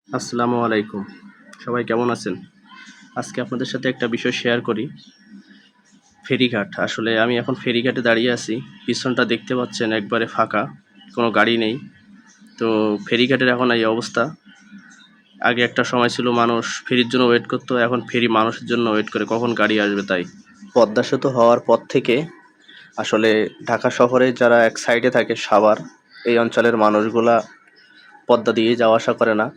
আসসালামু আলাইকুম। সবাই কেমন আছেন? আজকে আপনাদের সাথে একটা বিষয় শেয়ার করি। ফেরিঘাট। আসলে আমি এখন ফেরিঘাটে দাঁড়িয়ে আছি। পিছনটা দেখতে পাচ্ছেন একবারে ফাঁকা। কোনো গাড়ি নেই। তো ফেরিঘাটের এখন এই অবস্থা। আগে একটা সময় ছিল মানুষ ফেরির জন্য ওয়েট করতো, এখন ফেরি মানুষের জন্য ওয়েট করে কখন গাড়ি আসবে তাই। পদ্মা সেতু হওয়ার পর থেকে আসলে ঢাকা শহরে যারা এক সাইডে থাকে সাভার, এই অঞ্চলের মানুষগুলা পদ্মা দিয়ে যাওয়া আসা করে না।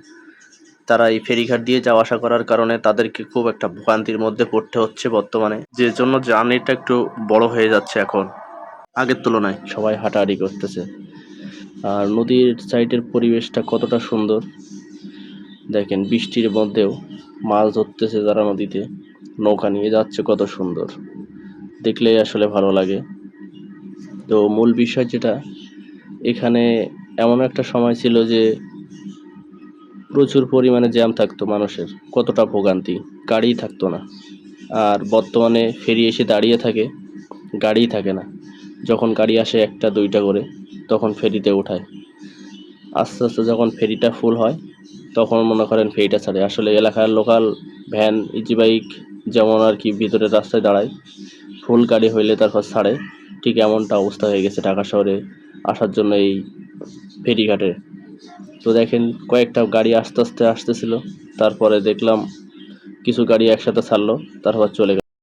তারা এই ফেরিঘাট দিয়ে যাওয়া আসা করার কারণে তাদেরকে খুব একটা ভোগান্তির মধ্যে পড়তে হচ্ছে বর্তমানে, যে জন্য জার্নিটা একটু বড় হয়ে যাচ্ছে এখন আগের তুলনায়। সবাই হাঁটাহাঁটি করতেছে। আর নদীর সাইডের পরিবেশটা কতটা সুন্দর দেখেন, বৃষ্টির মধ্যেও মাছ ধরতেছে যারা নদীতে, নৌকা নিয়ে যাচ্ছে, কত সুন্দর দেখলেই আসলে ভালো লাগে। তো মূল বিষয় যেটা, এখানে এমন একটা সময় ছিল যে প্রচুর পরিমাণে জ্যাম থাকতো, মানুষের কতটা ভোগান্তি, গাড়িই থাকতো না। আর বর্তমানে ফেরি এসে দাঁড়িয়ে থাকে, গাড়িই থাকে না। যখন গাড়ি আসে একটা দুইটা করে, তখন ফেরিতে ওঠায়। আস্তে আস্তে যখন ফেরিটা ফুল হয়, তখন মনে করেন ফেরিটা ছাড়ে। আসলে এলাকার লোকাল ভ্যান, ইজি বাইক যেমন আর কি ভিতরের রাস্তায় দাঁড়ায়, ফুল গাড়ি হইলে তারপর ছাড়ে। ঠিক এমনটা অবস্থা হয়ে গেছে ঢাকা শহরে আসার জন্য এই ফেরিঘাটে। তো দেখেন, কয়েকটা গাড়ি আস্তে আস্তে আসতেছিল, তারপরে দেখলাম কিছু গাড়ি একসাথে ছাড়লো, তারপর চলে গেল।